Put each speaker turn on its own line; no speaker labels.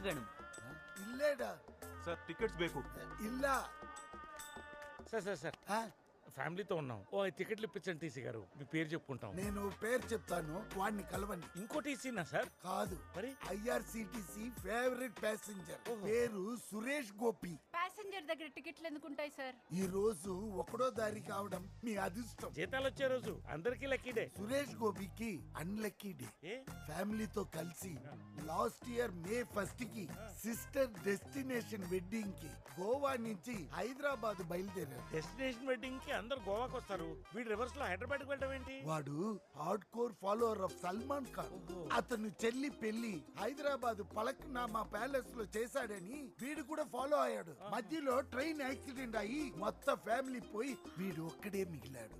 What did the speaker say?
Tickets Venu
ಇಲ್ಲೇಡ
sir tickets ಬೇಕು.
ಇಲ್ಲ
sir
ఆ?
ఫ్యామిలీతో ఉన్నాం. ఓ 5 టికెట్లు ఇప్పించండి టీసీ గారు, మీ పేరు చెప్పుకుంటాం.
నేను పేరు చెప్తాను, వాడిని కలవండి.
ఇంకో టీసీనా సార్?
కాదు,
మరి
ఐఆర్సిటిసి ఫేవరెట్ ప్యాసింజర్ పేరు సురేష్ గోపి.
ప్యాసింజర్ దగ్గర టికెట్లు ఎందుకుంటాయి సార్?
ఈ రోజు ఒకడో దారి కావడం మీ అదృష్టం.
జీతాలు వచ్చే రోజు అందరికీ లక్కీడే.
సురేష్ గోపికి అన్లక్కీ డే.
ఏ
ఫ్యామిలీతో కలిసి లాస్ట్ ఇయర్ మే 1 కి సిస్టర్ డెస్టినేషన్ వెడ్డింగ్ కి గోవా నుంచి హైదరాబాద్ బయలుదేరారు.
డెస్టినేషన్ వెడ్డింగ్ కి అందరు గోవాకి వస్తారు, వీడు రివర్స్ లో హైదరాబాద్ కి వెళ్ళడం ఏంటి?
వాడు hard core follower of Salman Khan. అతను చెల్లి పెళ్లి హైదరాబాద్ పలక్నామా ప్యాలెస్ లో చేశాడని వీడు కూడా ఫాలో అయ్యాడు. మధ్యలో ట్రైన్ యాక్సిడెంట్ అయ్యి మొత్తం ఫ్యామిలీ పోయి వీడు ఒక్కడే మిగిలాడు.